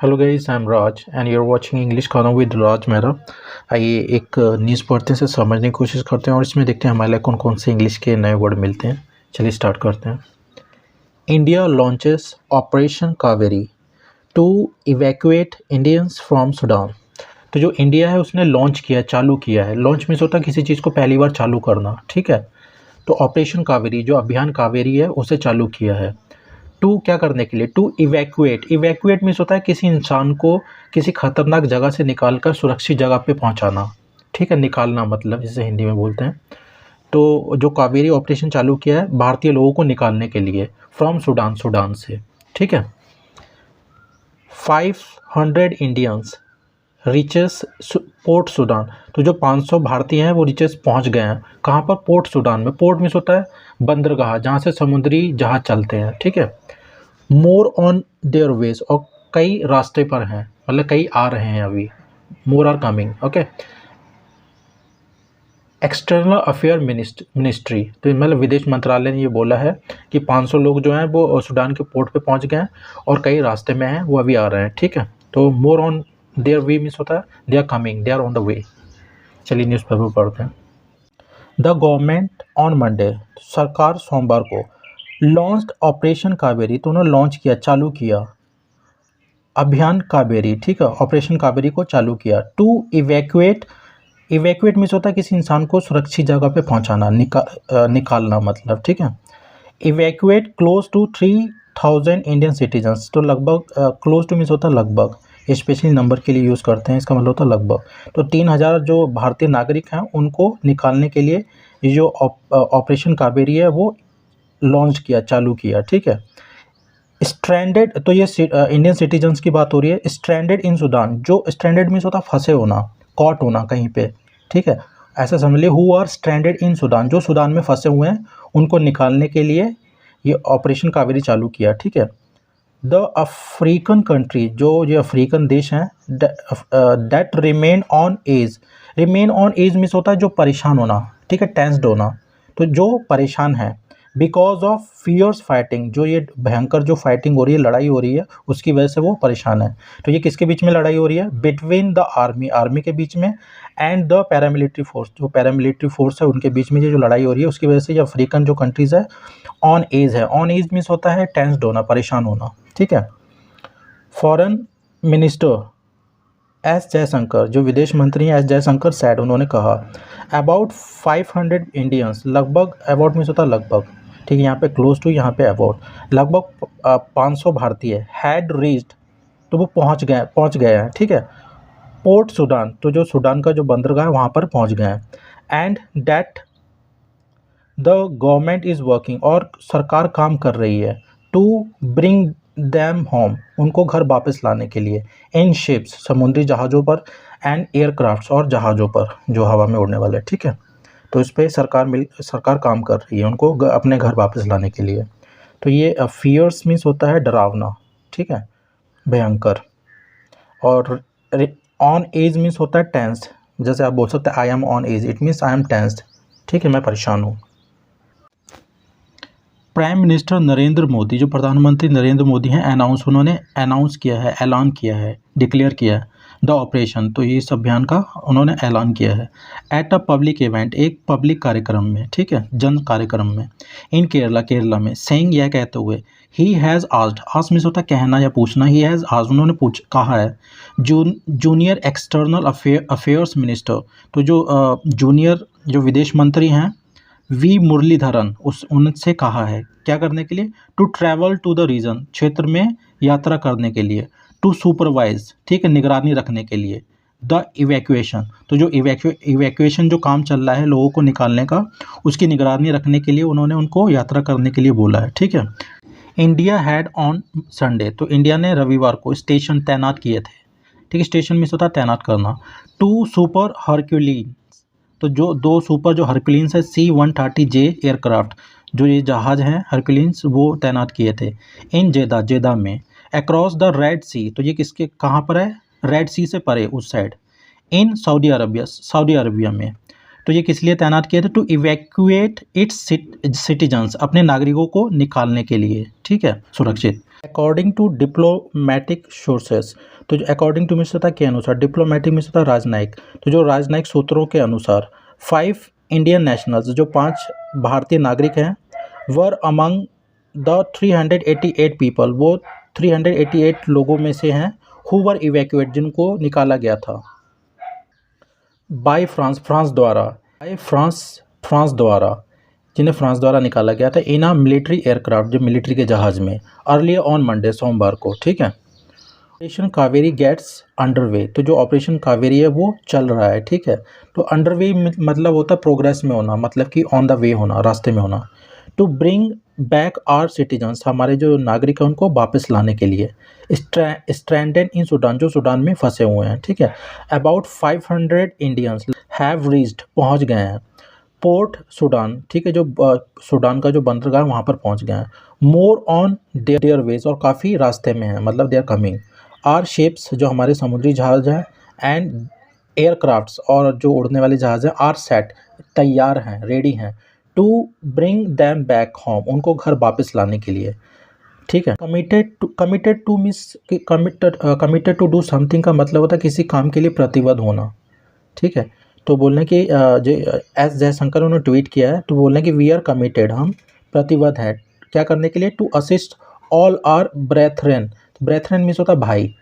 Hello guys, I am Raj and you are watching English khana with Raj Mehra. आइए एक news पढ़ते से समझने की कोशिश करते हैं और इसमें देखते हैं हमारे लिए कौन कौन से इंग्लिश के नए वर्ड मिलते हैं। चलिए स्टार्ट करते हैं। India launches operation Kaveri to evacuate Indians from Sudan. तो जो इंडिया है उसने लॉन्च किया, चालू किया है। लॉन्च मीन्स होता है किसी चीज़ को पहली बार चालू करना, ठीक है। तो ऑपरेशन कावेरी, जो अभियान कावेरी है, उसे चालू किया है। टू क्या करने के लिए? To evacuate. इवैक्यूएट मीन्स होता है किसी इंसान को किसी खतरनाक जगह से निकालकर सुरक्षित जगह पे पहुंचाना, ठीक है। निकालना मतलब जिसे हिंदी में बोलते हैं। तो जो कावेरी ऑपरेशन चालू किया है भारतीय लोगों को निकालने के लिए फ्रॉम सूडान, सूडान से, ठीक है। 500 इंडियंस रिचेस पोर्ट सूडान। तो जो 500 भारतीय हैं वो रिचेस पहुंच गए हैं। कहाँ पर? पोर्ट सूडान में। पोर्ट मीन्स होता है बंदरगाह, जहाँ से समुद्री जहाज चलते हैं, ठीक है। मोर ऑन देयर वेज, और कई रास्ते पर हैं, मतलब कई आ रहे हैं अभी। More are coming, okay. External affair ministry, तो मतलब विदेश मंत्रालय ने ये बोला है कि 500 लोग जो हैं वो सूडान के पोर्ट पे पहुंच गए हैं और कई रास्ते में हैं, वो अभी आ रहे हैं, ठीक है। तो more on their way means होता है they are coming, they are on the way. चलिए न्यूज़पेपर पढ़ते हैं। द गवर्नमेंट ऑन मंडे, सरकार सोमवार को लॉन्च्ड ऑपरेशन कावेरी, तो उन्होंने लॉन्च किया, चालू किया अभियान कावेरी, ठीक है। ऑपरेशन कावेरी को चालू किया। टू इवैक्यूएट, इवैक्यूएट मीन्स होता है किसी इंसान को सुरक्षित जगह पे पहुंचाना, निकालना मतलब, ठीक है। Evacuate close to 3000 Indian citizens, तो लगभग क्लोज टू मीन्स होता है लगभग, स्पेशली नंबर के लिए यूज़ करते हैं, इसका मतलब होता है लगभग। तो 3000 जो भारतीय नागरिक हैं उनको निकालने के लिए ये जो ऑपरेशन कावेरी है वो लॉन्च किया, चालू किया, ठीक है। स्ट्रैंडेड, तो ये इंडियन सिटीजन्स की बात हो रही है। स्ट्रैंडेड इन सूडान, जो स्ट्रैंडेड मीन्स होता है फंसे होना, कॉट होना कहीं पे, ठीक है। ऐसा समझ लिए, who are stranded in Sudan, जो सूडान में फंसे हुए हैं उनको निकालने के लिए ये ऑपरेशन कावेरी चालू किया, ठीक है। द अफ्रीकन कंट्री, जो ये अफ्रीकन देश हैं, that remain on edge. Remain on edge means होता है जो परेशान होना, ठीक है, टेंस्ड होना। तो जो परेशान है बिकॉज ऑफ फियर्स फाइटिंग, जो ये भयंकर जो फाइटिंग हो रही है, लड़ाई हो रही है, उसकी वजह से वो परेशान है। तो ये किसके बीच में लड़ाई हो रही है? बिटवीन द आर्मी, आर्मी के बीच में, एंड द पैरामिलिट्री फोर्स, जो पैरामिलिट्री फोर्स है उनके बीच में ये जो लड़ाई हो रही है, उसकी वजह से ये अफ्रीकन जो कंट्रीज़ है ऑन एज है। ऑन एज मीन्स होता है टेंस्ड होना, परेशान होना, ठीक है। फॉरेन मिनिस्टर एस जयशंकर, जो विदेश मंत्री हैं एस जयशंकर सैड, उन्होंने कहा अबाउट 500 इंडियंस, लगभग, अबाउट मीन्स होता है लगभग, ठीक है। यहाँ पे क्लोज टू, यहाँ पे अबाउट, लगभग 500 भारतीय हैड रीच्ड, तो वो पहुँच गए हैं, ठीक है। पोर्ट सूडान, तो जो सूडान का जो बंदरगाह है वहाँ पर पहुँच गए हैं। And that the government is working, और सरकार काम कर रही है, टू ब्रिंग दैम होम, उनको घर वापस लाने के लिए, इन शिप्स, समुद्री जहाज़ों पर, एंड एयरक्राफ्ट्स, और जहाज़ों पर जो हवा में उड़ने वाले, ठीक है। तो इस पर सरकार काम कर रही है उनको अपने घर वापस लाने के लिए। तो ये फियर्स मीन्स होता है डरावना, ठीक है, भयंकर। और ऑन एज मीन्स होता है टेंस्ड, जैसे आप बोल सकते हैं I am on edge, it means I am tensed, ठीक है, मैं परेशान हूँ। प्राइम मिनिस्टर नरेंद्र मोदी, जो प्रधानमंत्री नरेंद्र मोदी हैं, उन्होंने अनाउंस किया है, ऐलान किया है, डिक्लेयर किया है द ऑपरेशन, तो ये इस अभियान का उन्होंने ऐलान किया है। एट अ पब्लिक इवेंट, एक पब्लिक कार्यक्रम में, ठीक है, जन कार्यक्रम में, इन केरला, केरला में, सेइंग, यह कहते हुए, he has asked, ask means होता है कहना या पूछना, ही हैज़ आस्क्ड, उन्होंने कहा है, जूनियर एक्सटर्नल अफेयर्स मिनिस्टर, तो जो जूनियर जो विदेश मंत्री हैं वी मुरलीधरन, उनसे कहा है क्या करने के लिए? To travel to the region, क्षेत्र में यात्रा करने के लिए, टू सुपरवाइज, ठीक है, निगरानी रखने के लिए, द इवैक्यूएशन, तो जो इवैक्यूएशन जो काम चल रहा है लोगों को निकालने का, उसकी निगरानी रखने के लिए उन्होंने उनको यात्रा करने के लिए बोला है, ठीक है। इंडिया हैड ऑन संडे, तो इंडिया ने रविवार को स्टेशन तैनात किए थे, ठीक है, स्टेशन में होता है तैनात करना। टू सुपर हरक्यूलिन, तो जो दो सुपर जो हरक्यूलिन्स है C-130J एयरक्राफ्ट, जो ये जहाज़ हैं हरक्यूलिन्स, वो तैनात किए थे इन जेदा, जेदा में, अक्रॉस द रेड सी, तो ये किसके कहाँ पर है? रेड सी से परे उस side, in Saudi Arabia, Saudi Arabia में। तो ये किस लिए तैनात किए थे? टू इवैक्यूएट इट्स सिटीजन्स, अपने नागरिकों को निकालने के लिए, ठीक है, सुरक्षित। अकॉर्डिंग टू डिप्लोमेटिक सोर्सेस, तो जो अकॉर्डिंग टू मिश्रता के अनुसार, डिप्लोमेटिक मिश्रता राजनयिक, तो जो राजनयिक सूत्रों के अनुसार 5 इंडियन नेशनल्स, जो 5 भारतीय नागरिक हैं, वर अमंग द 388 पीपल, वो 388 लोगों में से हैं, हु वर इवैक्यूएट, जिनको निकाला गया था बाय फ्रांस, फ्रांस द्वारा, बाय फ्रांस, फ्रांस द्वारा, जिन्हें फ्रांस द्वारा निकाला गया था इन अ मिलिट्री एयरक्राफ्ट, जो मिलिट्री के जहाज़ में, अर्लियर ऑन मंडे, सोमवार को, ठीक है। ऑपरेशन कावेरी गेट्स अंडरवे, तो जो ऑपरेशन कावेरी है वो चल रहा है, ठीक है। तो अंडरवे मतलब होता है प्रोग्रेस में होना, मतलब कि ऑन द वे होना, रास्ते में होना। To bring back our citizens, हमारे जो नागरिक हैं उनको वापस लाने के लिए। स्ट्रैंडेड इन सूडान, जो सूडान में फंसे हुए हैं, ठीक है। अबाउट 500 इंडियंस हैव रीच्ड, पहुंच गए हैं। पोर्ट सूडान, ठीक है, जो सूडान का जो बंदरगाह है वहाँ पर पहुँच गए हैं। मोर ऑन देयर वेज, और काफ़ी रास्ते में हैं, मतलब they are coming. Our ships, जो हमारे समुद्री जहाज़ हैं, एंड एयरक्राफ्ट्स, और जो उड़ने वाले जहाज़ हैं, आर सेट, तैयार हैं, रेडी हैं, to bring them back home, उनको घर वापस लाने के लिए, ठीक है। Committed to means committed to do something का मतलब होता है किसी काम के लिए प्रतिबद्ध होना, ठीक है। तो बोलने कि एस जयशंकर उन्होंने ट्वीट किया है, तो बोलने कि वी आर कमिटेड, हम प्रतिबद्ध हैं, क्या करने के लिए, to assist all our brethren, brethren means होता है भाई,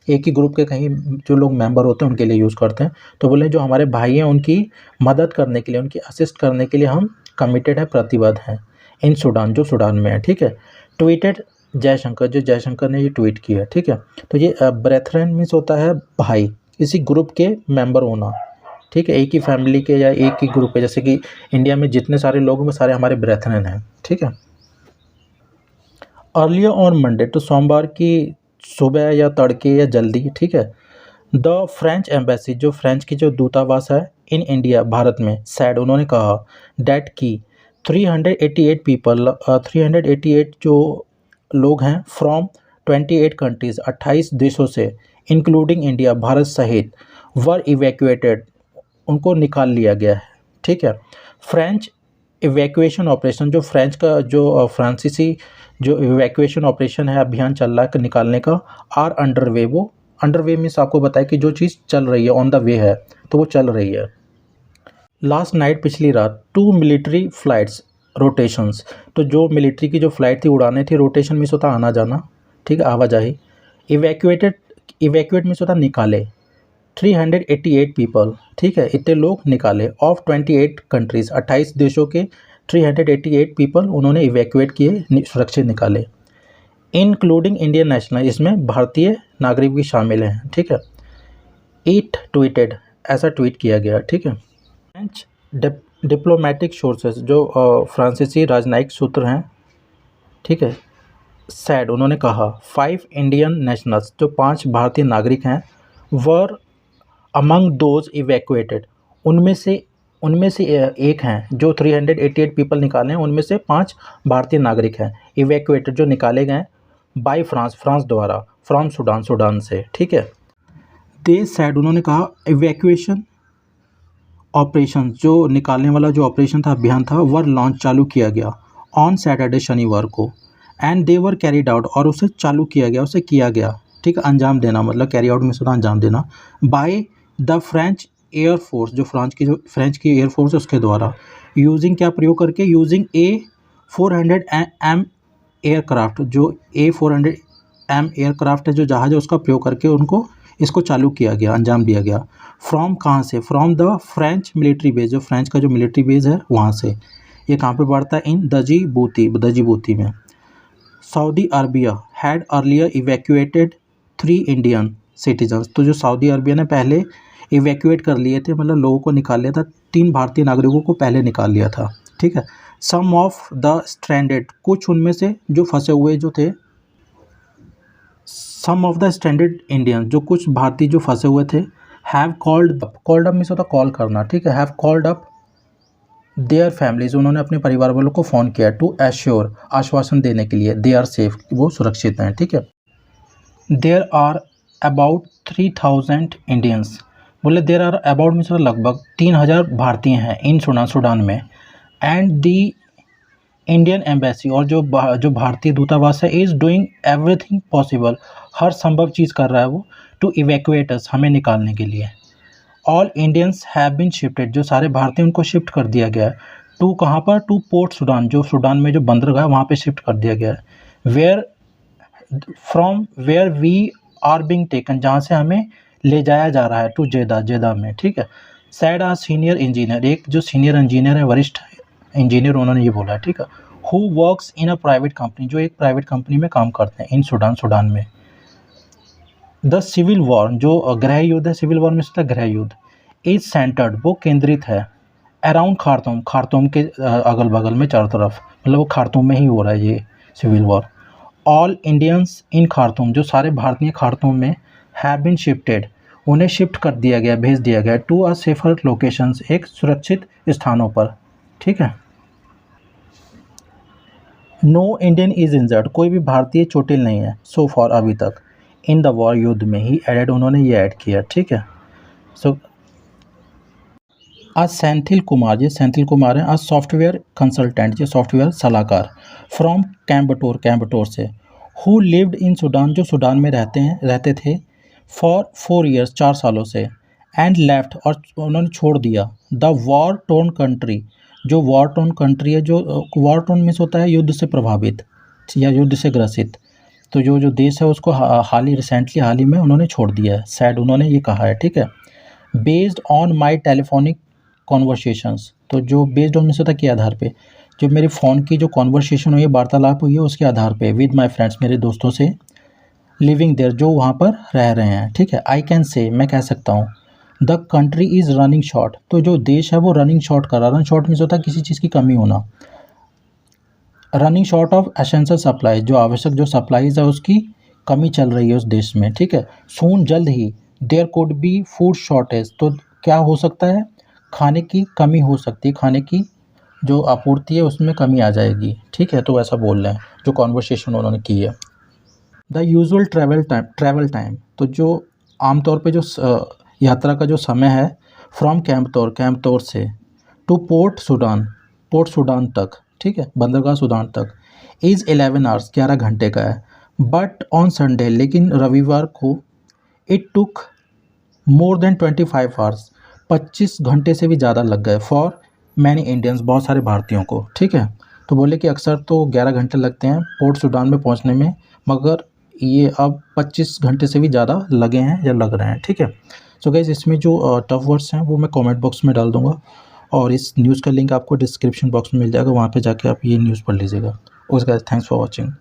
एक ही ग्रुप के कहीं जो लोग मेंबर होते हैं उनके लिए यूज़ करते हैं। तो बोले जो हमारे भाई हैं उनकी मदद करने के लिए, उनकी असिस्ट करने के लिए हम कमिटेड है, प्रतिबद्ध हैं, इन सूडान, जो सूडान में है, ठीक है। ट्वीटेड जयशंकर, जो जयशंकर ने ये ट्वीट किया है, ठीक है। तो ये ब्रेथरेन मीन्स होता है भाई, किसी ग्रुप के मेंबर होना, ठीक है, एक ही फैमिली के या एक ही ग्रुप के, जैसे कि इंडिया में जितने सारे लोग हैं वो सारे हमारे ब्रेथरेन हैं, ठीक है। अर्लियर ऑन मंडे, तो सोमवार की सुबह या तड़के या जल्दी, ठीक है। द फ्रेंच एम्बेसी, जो फ्रेंच की जो दूतावास है इन इंडिया, भारत में, सैड, उन्होंने कहा डैट की 388 पीपल, 388 जो लोग हैं, फ्रॉम 28 कंट्रीज़, 28 देशों से, इंक्लूडिंग इंडिया, भारत सहित, वर इवैक्यूएटेड, उनको निकाल लिया गया है, ठीक है। फ्रेंच इवैक्यूएशन ऑपरेशन, जो फ्रेंच का जो फ्रांसीसी जो इवैक्यूएशन ऑपरेशन है, अभियान चल रहा है निकालने का, आर अंडरवे, वो अंडरवे मीन्स आपको बताया कि जो चीज़ चल रही है, ऑन द वे है, तो वो चल रही है। लास्ट नाइट, पिछली रात, 2 मिलिट्री फ्लाइट्स रोटेशंस, तो जो मिलिट्री की जो फ्लाइट थी, उड़ाने थी, रोटेशन मीन्स होता आना जाना, ठीक है, आवाजाही। इवैक्यूएट मीन्स होता निकाले, 388 पीपल, ठीक है, इतने लोग निकाले, ऑफ 28 कंट्रीज़, 28 देशों के 388 पीपल उन्होंने इवैक्यूएट किए, सुरक्षित निकाले, इंक्लूडिंग इंडियन नेशनल, इसमें भारतीय नागरिक भी शामिल हैं, ठीक है। इट ट्वीटेड, ऐसा ट्वीट किया गया, ठीक है। फ्रेंच डिप्लोमेटिक सोर्सेज, जो फ्रांसीसी राजनयिक सूत्र हैं, ठीक है, सैड, उन्होंने कहा 5 इंडियन नेशनल्स, जो 5 भारतीय नागरिक हैं, वर अमंग दोज इवैक्यूएटेड, उनमें से एक हैं, जो 388 पीपल निकाले हैं, उनमें से 5 भारतीय नागरिक हैं, इवैक्यूएटेड, जो निकाले गए बाय फ्रांस, फ्रांस द्वारा, फ्रॉम सूडान, सूडान से, ठीक है। दे सैड, उन्होंने कहा इवैक्यूएशन ऑपरेशन, जो निकालने वाला जो ऑपरेशन था, अभियान था, वर लॉन्च, चालू किया गया, ऑन सैटरडे, शनिवार को, and they were carried out, और उसे चालू किया गया, उसे किया गया, ठीक है, अंजाम देना, मतलब कैरी आउट में से अंजाम देना, बाय द फ्रेंच एयरफोर्स, जो फ्रेंच की एयरफोर्स है उसके द्वारा, यूजिंग, क्या प्रयोग करके, यूजिंग A400M एयरक्राफ्ट, जो A400M एयरक्राफ्ट है, जो जहाज़ है, उसका प्रयोग करके उनको इसको चालू किया गया, अंजाम दिया गया। फ्रॉम, कहाँ से, from the French military base, जो फ्रेंच का जो मिलिट्री बेस है वहाँ से। ये कहाँ पे पड़ता है, इन दजीबूती में। Saudi Arabia had earlier evacuated 3 Indian citizens, तो जो सऊदी अरबिया ने पहले इवैक्यूएट कर लिए थे, मतलब लोगों को निकाल लिया था, 3 भारतीय नागरिकों को पहले निकाल लिया था, ठीक है। सम ऑफ द स्ट्रैंडेड, कुछ उनमें से जो फंसे हुए जो थे, सम ऑफ द स्ट्रैंडेड इंडियन, जो कुछ भारतीय जो फंसे हुए थे, हैव कॉल्ड अप मीन्स होता कॉल करना, ठीक है, have called up their families, उन्होंने अपने परिवार वालों को फ़ोन किया, टू एश्योर, आश्वासन देने के लिए, दे आर सेफ, वो सुरक्षित हैं, ठीक है। देयर आर अबाउट 3000 इंडियंस, बोले देयर आर अबाउट मीन्स लगभग 3000 भारतीय हैं इन सूडान में, एंड दी इंडियन एम्बेसी और जो भारतीय दूतावास है इज़ डूइंग एवरीथिंग पॉसिबल, हर संभव चीज़ कर रहा है वो, टू इवैक्यूएट अस, हमें निकालने के लिए। All Indians have been shifted, जो सारे भारतीय उनको शिफ्ट कर दिया गया है। टू कहाँ पर? टू पोर्ट सूडान, जो सूडान में जो बंदरगाह है वहाँ पे शिफ्ट कर दिया गया है। Where we are being taken, जहाँ से हमें ले जाया जा रहा है, टू जेदा में, ठीक है। सैड आ सीनियर इंजीनियर, एक जो सीनियर इंजीनियर है, वरिष्ठ इंजीनियर, उन्होंने ये बोला है, ठीक है। Who works in a private company, जो एक प्राइवेट कंपनी में काम करते हैं इन सूडान में। द सिविल वॉर, जो गृह युद्ध है, सिविल वॉर में से गृह युद्ध, इज सेंटर्ड, वो केंद्रित है, अराउंड खार्तूम के अगल बगल में, चारों तरफ, मतलब वो खार्तूम में ही हो रहा है ये civil war. All Indians in Khartoum, जो सारे भारतीय खार्तूम में, हैव बीन शिफ्टेड, उन्हें शिफ्ट कर दिया गया, भेज दिया गया, टू अ सेफर लोकेशंस, एक सुरक्षित स्थानों पर, ठीक है। नो इंडियन इज इंजर्ड, कोई भी भारतीय चोटिल नहीं है, सो फॉर, अभी तक, इन द वॉर, युद्ध में ही एडेड, उन्होंने ये ऐड किया, ठीक है। सो आज सेंथिल कुमार, ये सेंथिल कुमार हैं, आज सॉफ्टवेयर कंसल्टेंट, ये सॉफ्टवेयर सलाहकार, फ्रॉम कैम्बटोर से, हु लिव्ड इन सूडान, जो सूडान में रहते थे, फॉर 4 ईयर्स, 4 सालों से, एंड लेफ्ट, और उन्होंने छोड़ दिया, द वॉर टोर्न कंट्री, जो वॉर टोर्न कंट्री है, जो वॉर टोर्न मीन्स होता है युद्ध से प्रभावित या युद्ध से ग्रसित, तो जो देश है उसको हाल ही में उन्होंने छोड़ दिया है, सैड, उन्होंने ये कहा है, ठीक है। Based on my telephonic conversations, तो जो बेस्ड ऑन मिसता के आधार पे, जो मेरी फ़ोन की जो कॉन्वर्सेशन हुई है, वार्तालाप हुई है, उसके आधार पे, विद माय फ्रेंड्स, मेरे दोस्तों से, लिविंग देयर, जो वहाँ पर रह रहे हैं, ठीक है। आई कैन से, मैं कह सकता हूँ, the country is running short, तो जो देश है वो रनिंग शॉर्ट कर रहा है, रन शॉर्ट मीन्स होता है किसी चीज़ की कमी होना, running short of essential supply, जो आवश्यक जो सप्लाईज है उसकी कमी चल रही है उस देश में, ठीक है। सून, जल्द ही, there could be food shortage, तो क्या हो सकता है, खाने की कमी हो सकती है, खाने की जो आपूर्ति है उसमें कमी आ जाएगी, ठीक है। तो ऐसा बोल रहे हैं, जो कॉन्वर्सेशन उन्होंने की है। द यूजुअल ट्रैवल टाइम, तो जो आमतौर पे जो यात्रा का जो समय है, फ्रॉम कैंपतौर से, टू पोर्ट सूडान तक, ठीक है, बंदरगाह सूडान तक, इज़ 11 आवर्स, 11 घंटे का है। बट ऑन संडे, लेकिन रविवार को, it took more than 25 hours, 25 घंटे से भी ज़्यादा लग गए, फॉर मैनी इंडियंस, बहुत सारे भारतीयों को, ठीक है। तो बोले कि अक्सर तो 11 घंटे लगते हैं पोर्ट सूडान में पहुंचने में, मगर ये अब 25 घंटे से भी ज़्यादा लगे हैं या लग रहे हैं, ठीक है। सो गाइस, इसमें जो टफ वर्ड्स हैं वो मैं कमेंट बॉक्स में डाल दूंगा, और इस न्यूज़ का लिंक आपको डिस्क्रिप्शन बॉक्स में मिल जाएगा, वहाँ पे जाके आप ये न्यूज़ पढ़ लीजिएगा। Okay guys, thanks for watching.